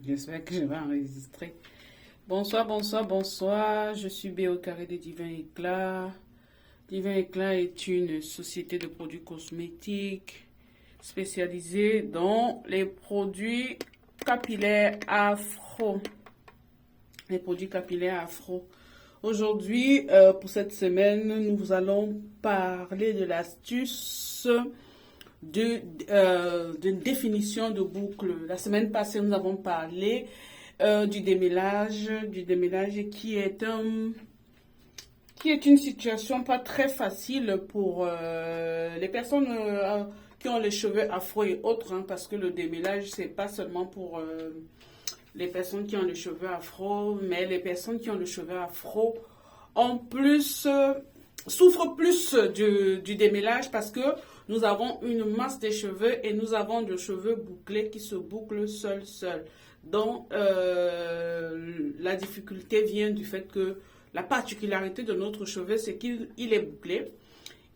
J'espère que je vais enregistrer. Bonsoir, bonsoir, bonsoir. Je suis Béo Carré de Divin Éclat. Divin Éclat est une société de produits cosmétiques spécialisée dans les produits capillaires afro. Les produits capillaires afro. Aujourd'hui, pour cette semaine, nous allons parler de l'astuce de définition de boucle. La semaine passée, nous avons parlé du démêlage qui est une situation pas très facile pour les personnes qui ont les cheveux afro et autres, hein, parce que le démêlage, c'est pas seulement pour les personnes qui ont les cheveux afro, mais les personnes qui ont les cheveux afro ont plus souffrent plus du démêlage parce que nous avons une masse de cheveux et nous avons des cheveux bouclés qui se bouclent seuls. Donc, la difficulté vient du fait que la particularité de notre cheveu, c'est qu'il est bouclé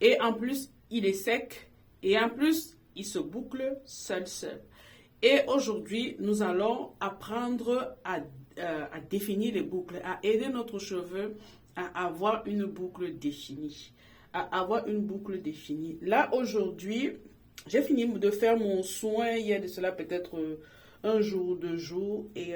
et en plus, il est sec et en plus, il se boucle seul. Et aujourd'hui, nous allons apprendre à définir les boucles, à aider notre cheveu à avoir une boucle définie. Là, aujourd'hui, j'ai fini de faire mon soin hier de cela peut-être un jour, 2 jours. Et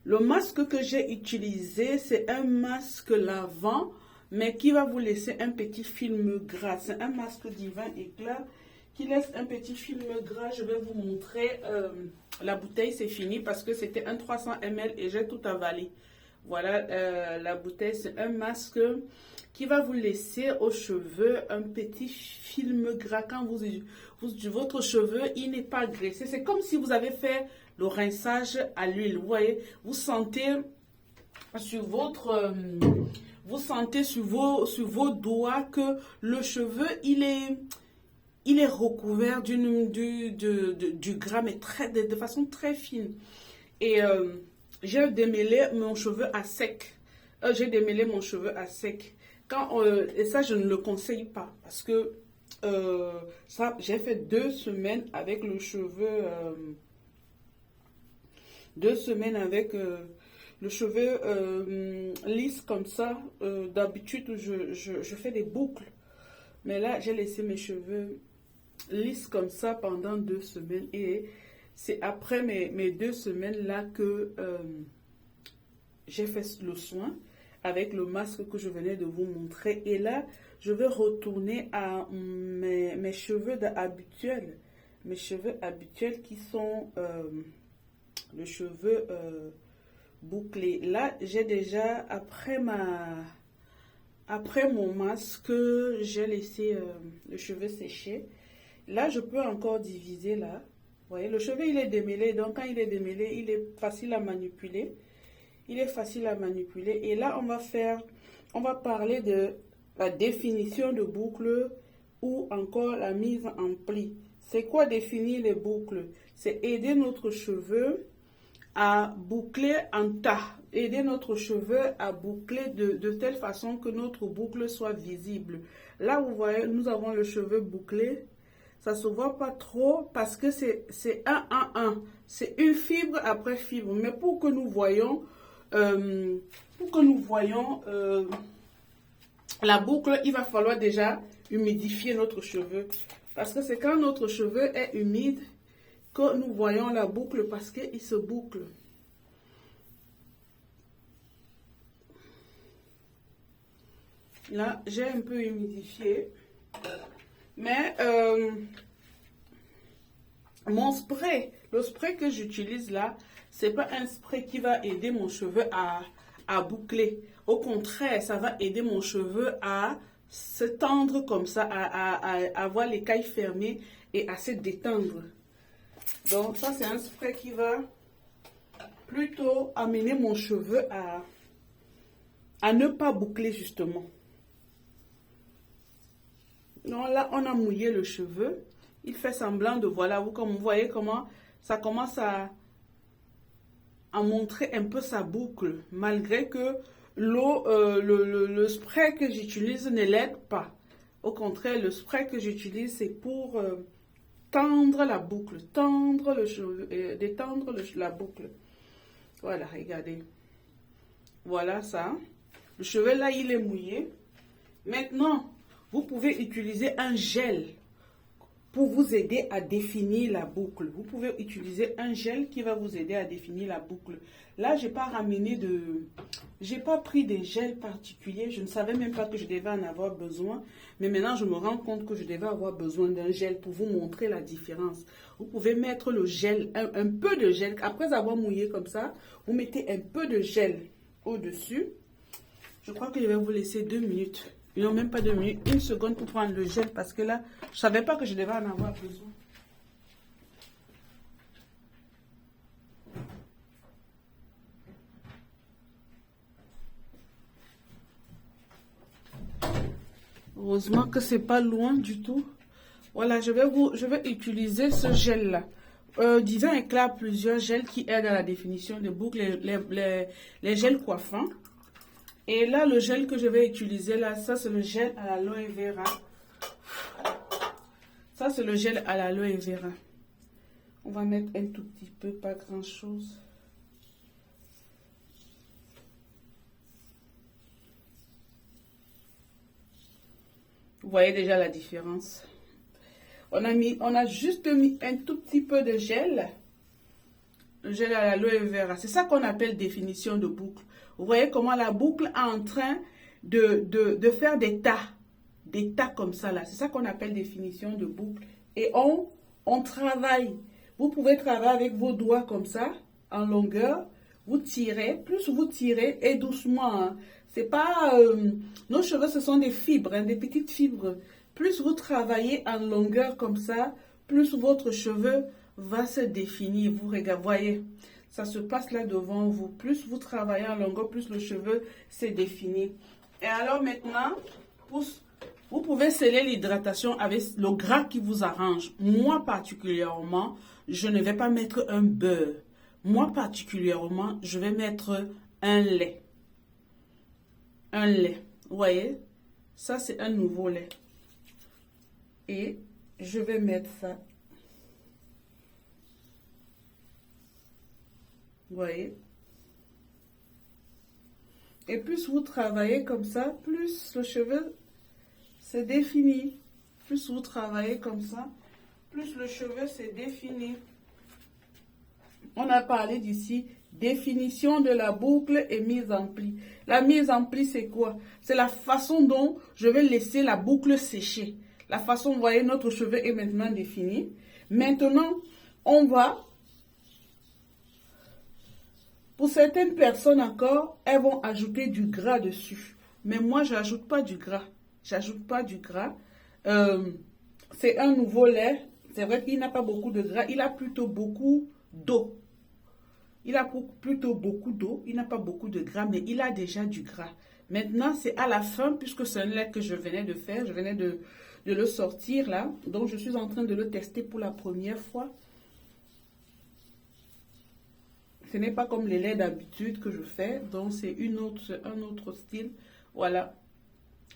le masque que j'ai utilisé, c'est un masque lavant, mais qui va vous laisser un petit film gras. C'est un masque Divin Éclat qui laisse un petit film gras. Je vais vous montrer. La bouteille, c'est fini parce que c'était un 300 ml et j'ai tout avalé. Voilà, la bouteille, c'est un masque qui va vous laisser aux cheveux un petit film gras. Quand votre cheveu, il n'est pas graissé. C'est comme si vous avez fait le rinçage à l'huile. Vous voyez, vous sentez sur vos doigts que le cheveu, il est recouvert du gras, mais de façon très fine. Et j'ai démêlé mon cheveu à sec. Et ça, je ne le conseille pas parce que ça, j'ai fait 2 semaines avec le cheveu. 2 semaines avec le cheveu lisse comme ça. D'habitude, je fais des boucles. Mais là, j'ai laissé mes cheveux lisses comme ça pendant 2 semaines. Et c'est après mes 2 semaines là que j'ai fait le soin avec le masque que je venais de vous montrer. Et là, je vais retourner à mes cheveux habituels. Mes cheveux habituels qui sont les cheveux bouclés. Là, j'ai déjà, après mon masque, j'ai laissé le cheveu sécher. Là, je peux encore diviser là. Vous voyez, le cheveu, il est démêlé. Donc, quand il est démêlé, il est facile à manipuler. Et là, on va parler de la définition de boucle ou encore la mise en pli. C'est quoi définir les boucles? C'est aider notre cheveu à boucler en tas. Aider notre cheveu à boucler de telle façon que notre boucle soit visible. Là, vous voyez, nous avons le cheveu bouclé. Ça ne se voit pas trop parce que c'est un à un. C'est une fibre après fibre. Mais pour que nous voyons, la boucle, il va falloir déjà humidifier notre cheveu. Parce que c'est quand notre cheveu est humide que nous voyons la boucle parce qu'il se boucle. Là, j'ai un peu humidifié. Mais mon spray, le spray que j'utilise là, c'est pas un spray qui va aider mon cheveu à boucler. Au contraire, ça va aider mon cheveu à se tendre comme ça, à avoir l'écaille fermée et à se détendre. Donc ça, c'est un spray qui va plutôt amener mon cheveu à ne pas boucler justement. Donc là, on a mouillé le cheveu. Il fait semblant de, voilà, vous voyez comment ça commence à montrer un peu sa boucle, malgré que l'eau, le spray que j'utilise ne l'aide pas. Au contraire, le spray que j'utilise, c'est pour tendre la boucle, tendre le cheveu, détendre la boucle. Voilà, regardez. Voilà ça. Le cheveu là, il est mouillé. Maintenant, vous pouvez utiliser un gel pour vous aider à définir la boucle. Vous pouvez utiliser un gel qui va vous aider à définir la boucle. Là, j'ai pas pris des gels particuliers. Je ne savais même pas que je devais en avoir besoin. Mais maintenant, je me rends compte que je devais avoir besoin d'un gel pour vous montrer la différence. Vous pouvez mettre le gel, un peu de gel. Après avoir mouillé comme ça, vous mettez un peu de gel au-dessus. Je crois que je vais vous laisser 2 minutes. Non, même pas 2 minutes, 1 seconde pour prendre le gel parce que là, je ne savais pas que je devais en avoir besoin. Heureusement que c'est pas loin du tout. Voilà, je vais utiliser ce gel-là. Disons éclair plusieurs gels qui aident à la définition de boucles, les gels coiffants. Et là, le gel que je vais utiliser là, ça c'est le gel à l'aloe vera. Ça c'est le gel à l'aloe vera. On va mettre un tout petit peu, pas grand chose. Vous voyez déjà la différence. On a juste mis un tout petit peu de gel. Le gel à l'aloe vera. C'est ça qu'on appelle définition de boucle. Vous voyez comment la boucle est en train de faire des tas. Des tas comme ça là. C'est ça qu'on appelle définition de boucle. Et on travaille. Vous pouvez travailler avec vos doigts comme ça, en longueur. Vous tirez. Plus vous tirez, et doucement. Hein. C'est pas... nos cheveux, ce sont des fibres, hein, des petites fibres. Plus vous travaillez en longueur comme ça, plus votre cheveu va se définir. Vous regardez, voyez, ça se passe là devant vous. Plus vous travaillez en longueur, plus le cheveu se définit. Et alors maintenant, vous pouvez sceller l'hydratation avec le gras qui vous arrange. Moi particulièrement, je ne vais pas mettre un beurre. Moi particulièrement, je vais mettre un lait. Un lait. Vous voyez, ça c'est un nouveau lait. Et je vais mettre ça. Vous voyez. Et plus vous travaillez comme ça, plus le cheveu se définit. Plus vous travaillez comme ça, plus le cheveu se définit. On a parlé d'ici, définition de la boucle et mise en pli. La mise en pli, c'est quoi? C'est la façon dont je vais laisser la boucle sécher. La façon, vous voyez, notre cheveu est maintenant défini. Maintenant, on va... Pour certaines personnes encore, elles vont ajouter du gras dessus. Mais moi, je n'ajoute pas du gras. J'ajoute pas du gras. C'est un nouveau lait. C'est vrai qu'il n'a pas beaucoup de gras. Il a plutôt beaucoup d'eau. Il a plutôt beaucoup d'eau. Il n'a pas beaucoup de gras, mais il a déjà du gras. Maintenant, c'est à la fin, puisque c'est un lait que je venais de faire. Je venais de le sortir là. Donc, je suis en train de le tester pour la première fois. Ce n'est pas comme les laits d'habitude que je fais. Donc, c'est un autre style. Voilà.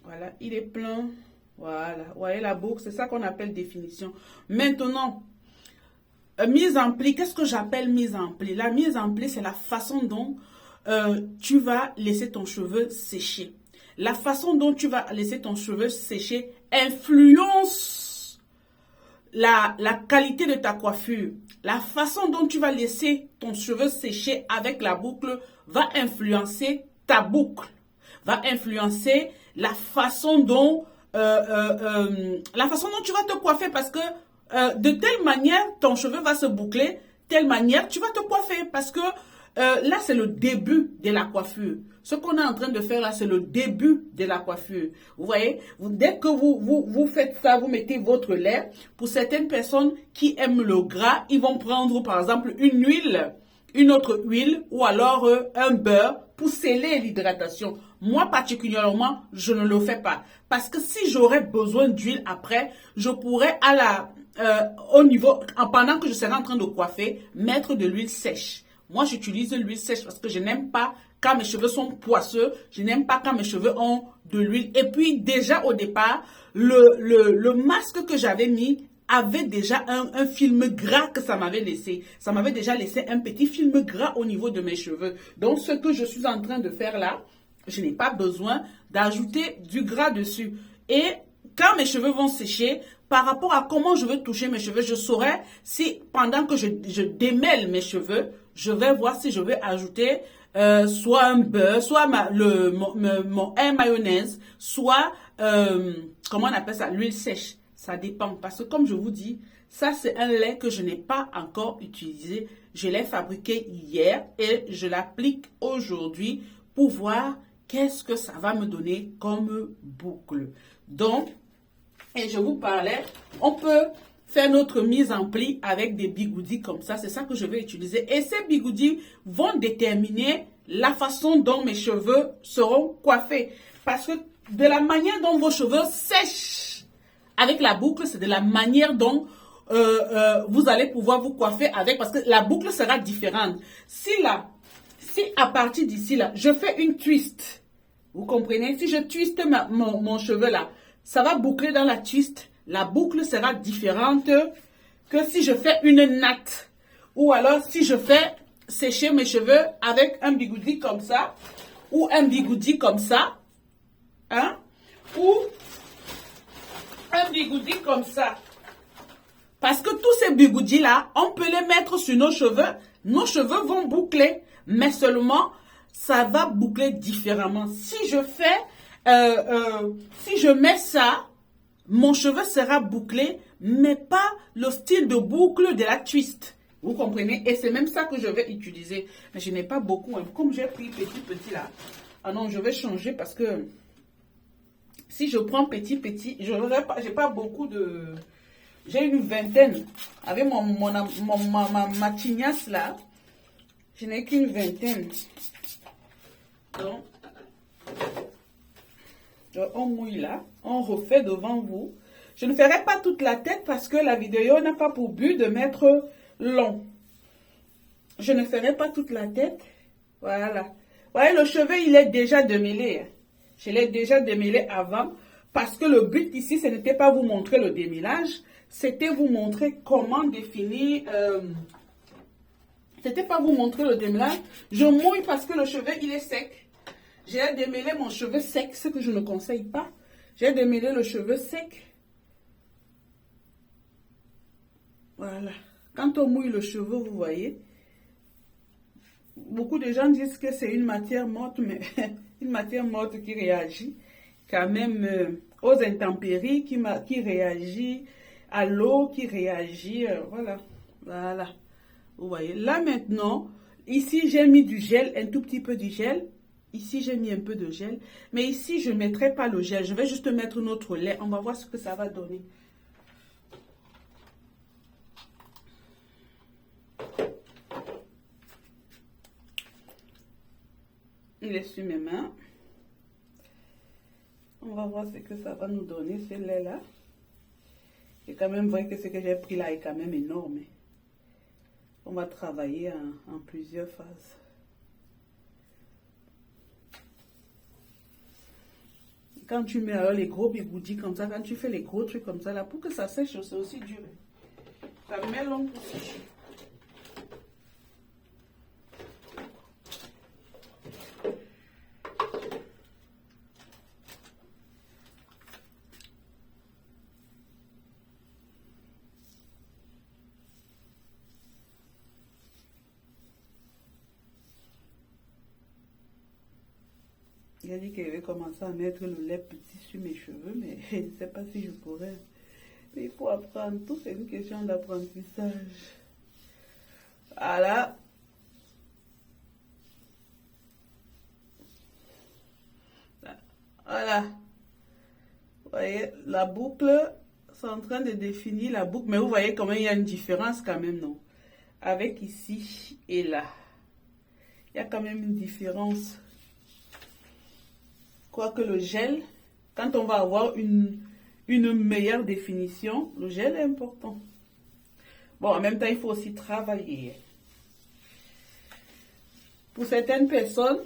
Voilà, il est plein. Voilà. Vous voyez la boucle, c'est ça qu'on appelle définition. Maintenant, mise en pli. Qu'est-ce que j'appelle mise en pli? La mise en pli, c'est la façon dont tu vas laisser ton cheveu sécher. La façon dont tu vas laisser ton cheveu sécher influence la qualité de ta coiffure. La façon dont tu vas laisser ton cheveu sécher avec la boucle va influencer ta boucle. Va influencer la façon dont tu vas te coiffer, parce que de telle manière ton cheveu va se boucler, telle manière tu vas te coiffer, parce que là c'est le début de la coiffure. Ce qu'on est en train de faire là, c'est le début de la coiffure. Vous voyez, dès que vous faites ça, vous mettez votre lait. Pour certaines personnes qui aiment le gras, ils vont prendre par exemple une huile, une autre huile ou alors un beurre pour sceller l'hydratation. Moi particulièrement, je ne le fais pas. Parce que si j'aurais besoin d'huile après, je pourrais pendant que je serai en train de coiffer, mettre de l'huile sèche. Moi, j'utilise l'huile sèche parce que je n'aime pas quand mes cheveux sont poisseux. Je n'aime pas quand mes cheveux ont de l'huile. Et puis, déjà au départ, le masque que j'avais mis avait déjà un film gras que ça m'avait laissé. Ça m'avait déjà laissé un petit film gras au niveau de mes cheveux. Donc, ce que je suis en train de faire là, je n'ai pas besoin d'ajouter du gras dessus. Et quand mes cheveux vont sécher, par rapport à comment je veux toucher mes cheveux, je saurai si pendant que je démêle mes cheveux, je vais voir si je vais ajouter soit un beurre, soit un mayonnaise, soit, comment on appelle ça, l'huile sèche. Ça dépend. Parce que comme je vous dis, ça c'est un lait que je n'ai pas encore utilisé. Je l'ai fabriqué hier et je l'applique aujourd'hui pour voir qu'est-ce que ça va me donner comme boucle. Donc, et je vous parlais, on peut faire notre mise en pli avec des bigoudis comme ça. C'est ça que je vais utiliser. Et ces bigoudis vont déterminer la façon dont mes cheveux seront coiffés. Parce que de la manière dont vos cheveux sèchent avec la boucle, c'est de la manière dont vous allez pouvoir vous coiffer avec. Parce que la boucle sera différente. Si à partir d'ici là, je fais une twist, vous comprenez? Si je twiste mon cheveu là, ça va boucler dans la twist. La boucle sera différente que si je fais une natte. Ou alors si je fais sécher mes cheveux avec un bigoudi comme ça. Ou un bigoudi comme ça. Hein? Ou un bigoudi comme ça. Parce que tous ces bigoudis là, on peut les mettre sur nos cheveux. Nos cheveux vont boucler. Mais seulement, ça va boucler différemment. Si je mets ça, mon cheveu sera bouclé, mais pas le style de boucle de la twist. Vous comprenez? Et c'est même ça que je vais utiliser. Mais je n'ai pas beaucoup. Hein. Comme j'ai pris petit là. Ah non, je vais changer parce que si je prends petit, j'ai pas beaucoup de... J'ai une vingtaine. Avec ma tignasse là, je n'ai qu'une vingtaine. Donc, on mouille là, on refait devant vous. Je ne ferai pas toute la tête parce que la vidéo n'a pas pour but de mettre long. Je ne ferai pas toute la tête. Voilà. Vous voyez, le cheveu, il est déjà démêlé. Je l'ai déjà démêlé avant parce que le but ici, ce n'était pas vous montrer le démêlage, c'était vous montrer comment définir... C'était pas vous montrer le démêlage. Je mouille parce que le cheveu, il est sec. J'ai démêlé mon cheveu sec, ce que je ne conseille pas. J'ai démêlé le cheveu sec. Voilà. Quand on mouille le cheveu, vous voyez, beaucoup de gens disent que c'est une matière morte, mais une matière morte qui réagit quand même aux intempéries, qui réagit à l'eau, qui réagit, voilà. Voilà. Vous voyez, là maintenant, ici j'ai mis du gel, un tout petit peu du gel. Ici j'ai mis un peu de gel. Mais ici je ne mettrai pas le gel. Je vais juste mettre notre lait. On va voir ce que ça va donner. Il est sur mes mains. On va voir ce que ça va nous donner, ce lait-là. C'est quand même vrai que ce que j'ai pris là est quand même énorme. On va travailler en plusieurs phases. Quand tu mets alors les gros bigoudis comme ça, quand tu fais les gros trucs comme ça, là, pour que ça sèche, c'est aussi dur. Ça met long pour sécher. Il a dit qu'il avait commencé à mettre le lait petit sur mes cheveux, mais je ne sais pas si je pourrais. Mais il faut apprendre. Tout c'est une question d'apprentissage. Voilà. Voilà. Vous voyez, la boucle, c'est en train de définir la boucle. Mais vous voyez comment il y a une différence quand même, non? Avec ici et là. Il y a quand même une différence. Quoique le gel, quand on va avoir une meilleure définition, le gel est important. Bon, en même temps, il faut aussi travailler. Pour certaines personnes,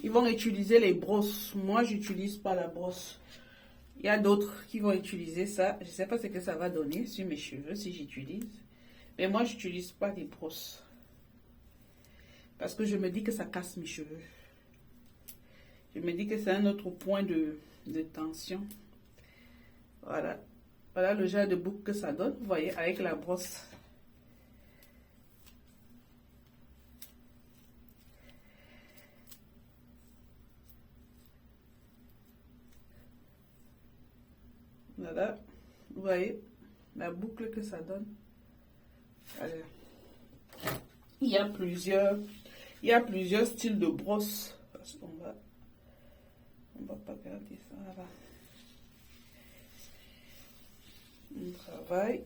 ils vont utiliser les brosses. Moi, je n'utilise pas la brosse. Il y a d'autres qui vont utiliser ça. Je ne sais pas ce que ça va donner sur mes cheveux si j'utilise. Mais moi, je n'utilise pas des brosses. Parce que je me dis que ça casse mes cheveux. Je me dis que c'est un autre point de tension. Voilà. Voilà le genre de boucle que ça donne. Vous voyez, avec la brosse. Voilà. Vous voyez la boucle que ça donne. Alors, il y a plusieurs styles de brosse. On va pas garder ça là. On travaille.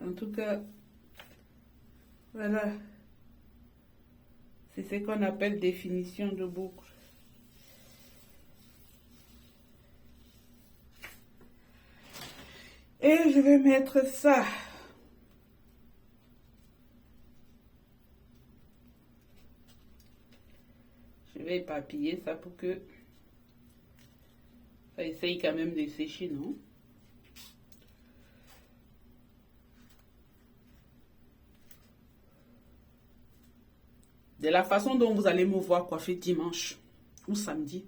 En tout cas, voilà. C'est ce qu'on appelle définition de boucle. Et je vais mettre ça. Je vais éparpiller ça pour que ça essaye quand même de sécher, non? De la façon dont vous allez me voir coiffer dimanche ou samedi.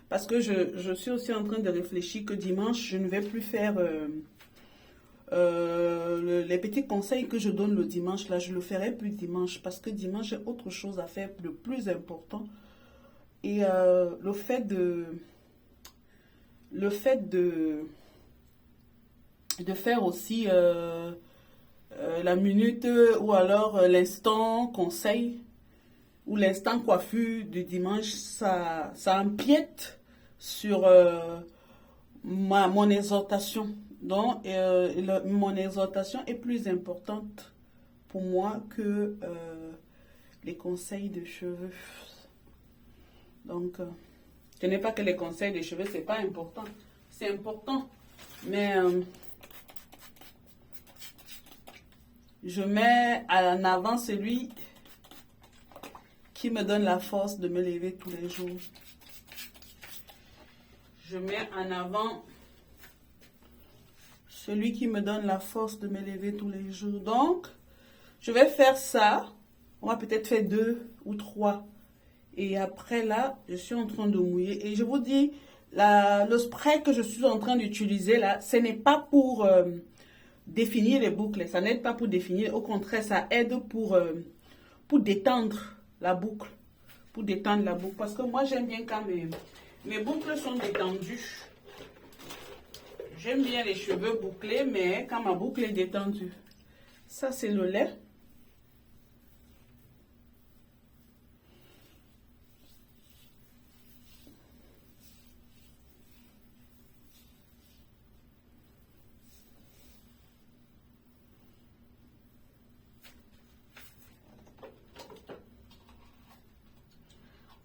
Parce que je suis aussi en train de réfléchir que dimanche, je ne vais plus faire les petits conseils que je donne le dimanche. Là, je le ferai plus dimanche. Parce que dimanche, j'ai autre chose à faire de plus important. Et le fait de faire aussi la minute ou alors l'instant conseil ou l'instant coiffure du dimanche, ça empiète sur mon exhortation. Donc, mon exhortation est plus importante pour moi que les conseils de cheveux. Donc, ce n'est pas que les conseils de cheveux, c'est pas important. C'est important. Mais je mets en avant celui qui me donne la force de me lever tous les jours. Je mets en avant celui qui me donne la force de me lever tous les jours. Donc, je vais faire ça. On va peut-être faire 2 ou 3. Et après là, je suis en train de mouiller. Et je vous dis, le spray que je suis en train d'utiliser là, ce n'est pas pour définir les boucles. Ça n'aide pas pour définir. Au contraire, ça aide pour détendre la boucle. Pour détendre la boucle. Parce que moi, j'aime bien quand mes boucles sont détendues. J'aime bien les cheveux bouclés, mais quand ma boucle est détendue. Ça, c'est le lait.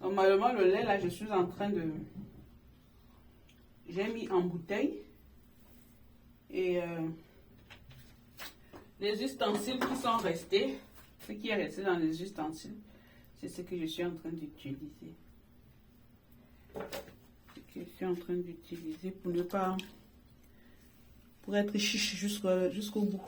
Normalement, le lait, là, je suis en train de... J'ai mis en bouteille. Et les ustensiles qui sont restés, ce qui est resté dans les ustensiles, c'est ce que je suis en train d'utiliser. Ce que je suis en train d'utiliser pour ne pas... pour être chiche jusqu'au bout.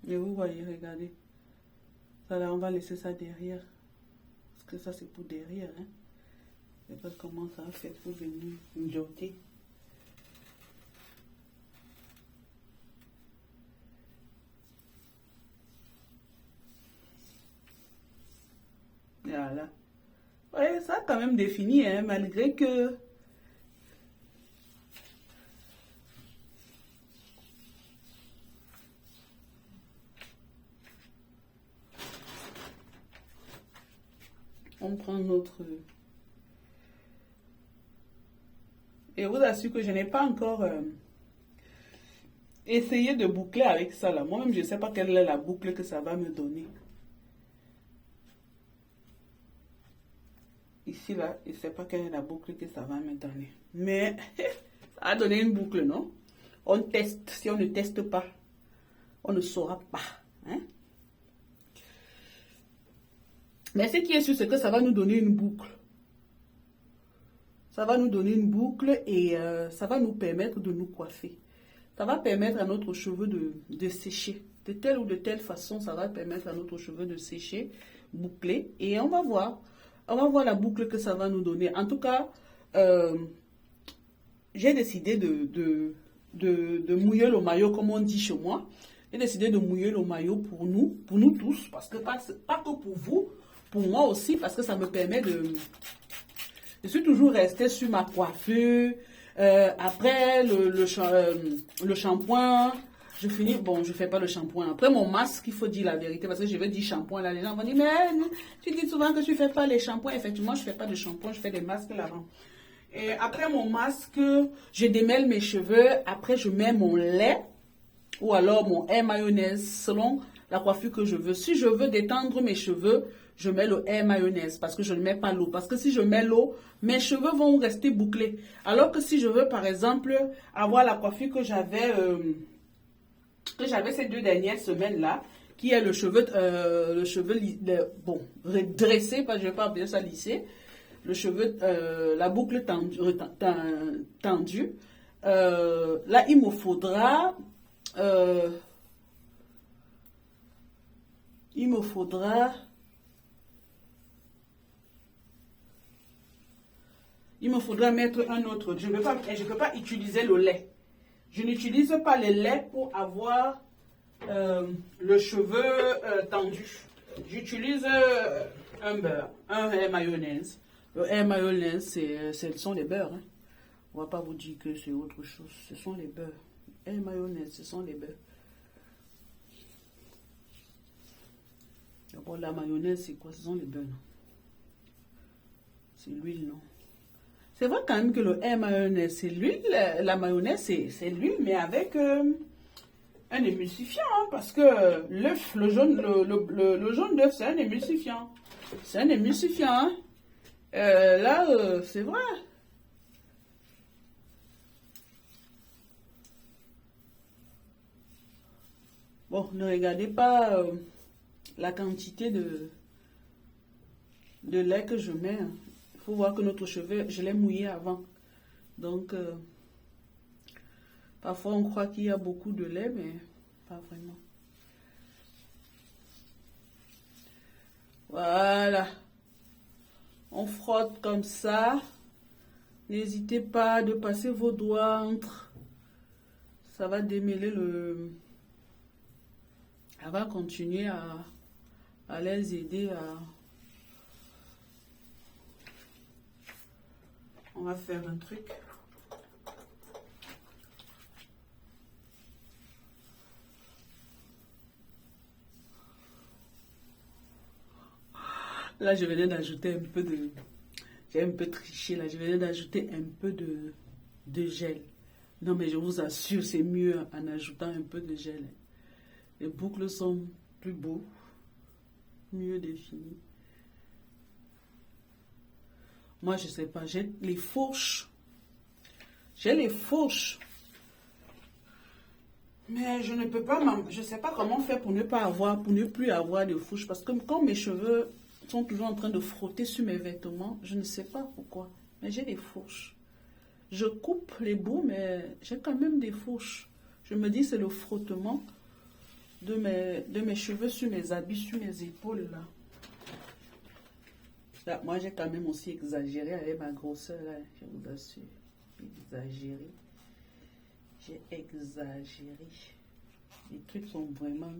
Et vous voyez, regardez. Ça là, on va laisser ça derrière. Parce que ça, c'est pour derrière. Hein. Je ne sais pas comment ça va faire pour venir mijoter. Voilà. Ouais, ça a quand même défini, hein, malgré que... On prend notre... Et vous assure que je n'ai pas encore essayé de boucler avec ça là. Moi-même, je ne sais pas quelle est la boucle que ça va me donner. ici, là, je ne sais pas quelle est la boucle que ça va me donner. Mais ça a donné une boucle, non? On teste. Si on ne teste pas, on ne saura pas. Hein? Mais ce qui est sûr, c'est que ça va nous donner une boucle. Ça va nous donner une boucle et ça va nous permettre de nous coiffer. Ça va permettre à notre cheveu de sécher. De telle ou de telle façon, ça va permettre à notre cheveu de sécher, boucler. Et on va voir. On va voir la boucle que ça va nous donner. En tout cas, j'ai décidé de mouiller le maillot, comme on dit chez moi. J'ai décidé de mouiller le maillot pour nous tous. Parce que pas que pour vous, pour moi aussi, parce que ça me permet de... Je suis toujours restée sur ma coiffure. Après le shampoing, je finis, bon, je fais pas le shampoing. Après mon masque, il faut dire la vérité, parce que je vais dire shampoing, là, les gens vont dire, mais tu dis souvent que tu fais pas les shampoings. Effectivement, je fais pas de shampoing, je fais des masques là-bas. Et après mon masque, je démêle mes cheveux. Après, je mets mon lait ou alors mon air mayonnaise selon la coiffure que je veux. Si je veux détendre mes cheveux, je mets le air mayonnaise parce que je ne mets pas l'eau. Parce que si je mets l'eau, mes cheveux vont rester bouclés. Alors que si je veux, par exemple, avoir la coiffure que j'avais ces 2 dernières semaines-là, qui est le cheveu bon, redressé, parce que je ne vais pas appeler ça lissé, le cheveu, la boucle tendue. Là, il me faudra... Il me faudra mettre un autre. Je ne peux pas utiliser le lait. Je n'utilise pas le lait pour avoir le cheveu tendu. J'utilise un beurre, un air mayonnaise. Le air mayonnaise, ce sont les beurres. Hein. On ne va pas vous dire que c'est autre chose. Ce sont les beurres. Air mayonnaise, ce sont les beurres. D'abord, la mayonnaise, c'est quoi? Ce sont les beurres. C'est l'huile, non? C'est vrai quand même que le air mayonnaise, c'est l'huile. La mayonnaise, c'est l'huile, mais avec un émulsifiant. Hein, parce que l'œuf, le jaune d'œuf, c'est un émulsifiant. C'est un émulsifiant. Hein. Là, c'est vrai. Bon, ne regardez pas la quantité de lait que je mets. Hein. Il faut voir que notre cheveu, je l'ai mouillé avant. Donc, parfois on croit qu'il y a beaucoup de lait, mais pas vraiment. Voilà. On frotte comme ça. N'hésitez pas de passer vos doigts entre. Ça va démêler le... Ça va continuer à les aider à... On va faire un truc. Là, je venais d'ajouter un peu de... J'ai un peu triché là. Je venais d'ajouter un peu de gel. Non, mais je vous assure, c'est mieux en ajoutant un peu de gel. Les boucles sont plus beaux, mieux définies. Moi, je sais pas, j'ai les fourches. J'ai les fourches. Mais je ne peux pas, je sais pas comment faire pour ne plus avoir de fourches. Parce que quand mes cheveux sont toujours en train de frotter sur mes vêtements, je ne sais pas pourquoi. Mais j'ai des fourches. Je coupe les bouts, mais j'ai quand même des fourches. Je me dis, c'est le frottement de mes cheveux sur mes habits, sur mes épaules, là. Là, moi, j'ai quand même aussi exagéré avec ma grosseur, là, je vous assure. Exagéré. J'ai exagéré. Les trucs sont vraiment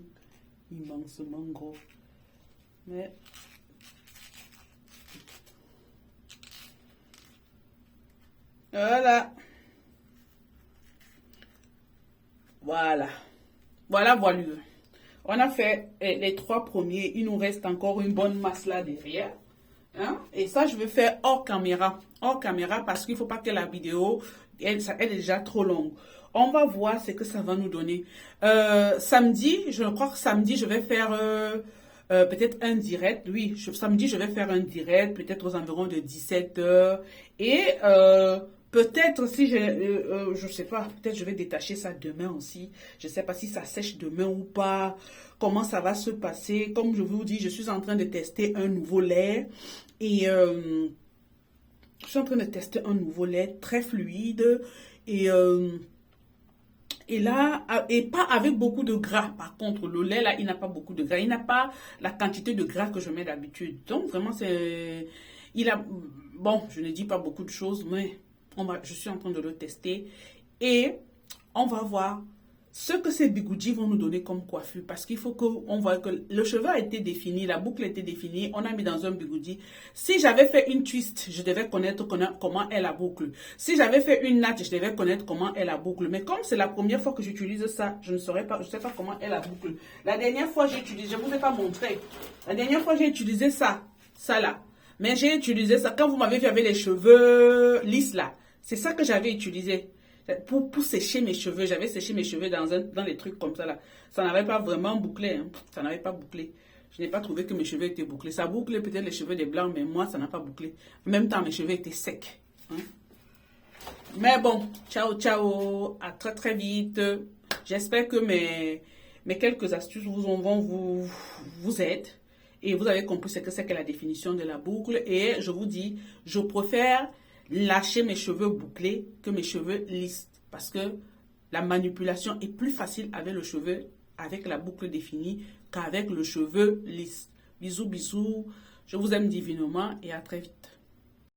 immensement gros. Mais... Voilà. Voilà. Voilà. On a fait les 3 premiers. Il nous reste encore une bonne masse là derrière. Hein? Et ça, je vais faire hors caméra. Hors caméra parce qu'il ne faut pas que la vidéo, elle est déjà trop longue. On va voir ce que ça va nous donner. Samedi, je crois que samedi, je vais faire peut-être un direct. Oui, samedi, je vais faire un direct, peut-être aux environs de 17 heures. Et peut-être si je sais pas, peut-être je vais détacher ça demain aussi. Je sais pas si ça sèche demain ou pas. Comment ça va se passer. Comme je vous dis, je suis en train de tester un nouveau lait. Et je suis en train de tester un nouveau lait très fluide. Et... et là, et pas avec beaucoup de gras. Par contre, le lait, là, il n'a pas beaucoup de gras. Il n'a pas la quantité de gras que je mets d'habitude. Donc, vraiment, c'est... Il a... Bon, je ne dis pas beaucoup de choses, mais je suis en train de le tester. Et on va voir ce que ces bigoudis vont nous donner comme coiffure. Parce qu'il faut qu'on voit que le cheveu a été défini, la boucle a été définie, on a mis dans un bigoudi. Si j'avais fait une twist, je devais connaître comment est la boucle. Si j'avais fait une natte, je devais connaître comment est la boucle. Mais comme c'est la première fois que j'utilise ça, je ne sais pas comment est la boucle. La dernière fois, j'ai utilisé, je ne vous ai pas montré. La dernière fois, j'ai utilisé ça là. Mais j'ai utilisé ça quand vous m'avez vu avec les cheveux lisses là. C'est ça que j'avais utilisé. Pour sécher mes cheveux, j'avais séché mes cheveux dans les trucs comme ça là. Ça n'avait pas vraiment bouclé, hein. Ça n'avait pas bouclé. Je n'ai pas trouvé que mes cheveux étaient bouclés. Ça bouclait peut-être les cheveux des blancs, mais moi ça n'a pas bouclé. En même temps, mes cheveux étaient secs, hein. Mais bon, ciao, ciao, à très très vite. J'espère que mes quelques astuces vous aident. Et vous avez compris ce que c'est que la définition de la boucle. Et je vous dis, je préfère lâcher mes cheveux bouclés que mes cheveux lisses. Parce que la manipulation est plus facile avec le cheveu, avec la boucle définie, qu'avec le cheveu lisse. Bisous, bisous. Je vous aime divinement et à très vite.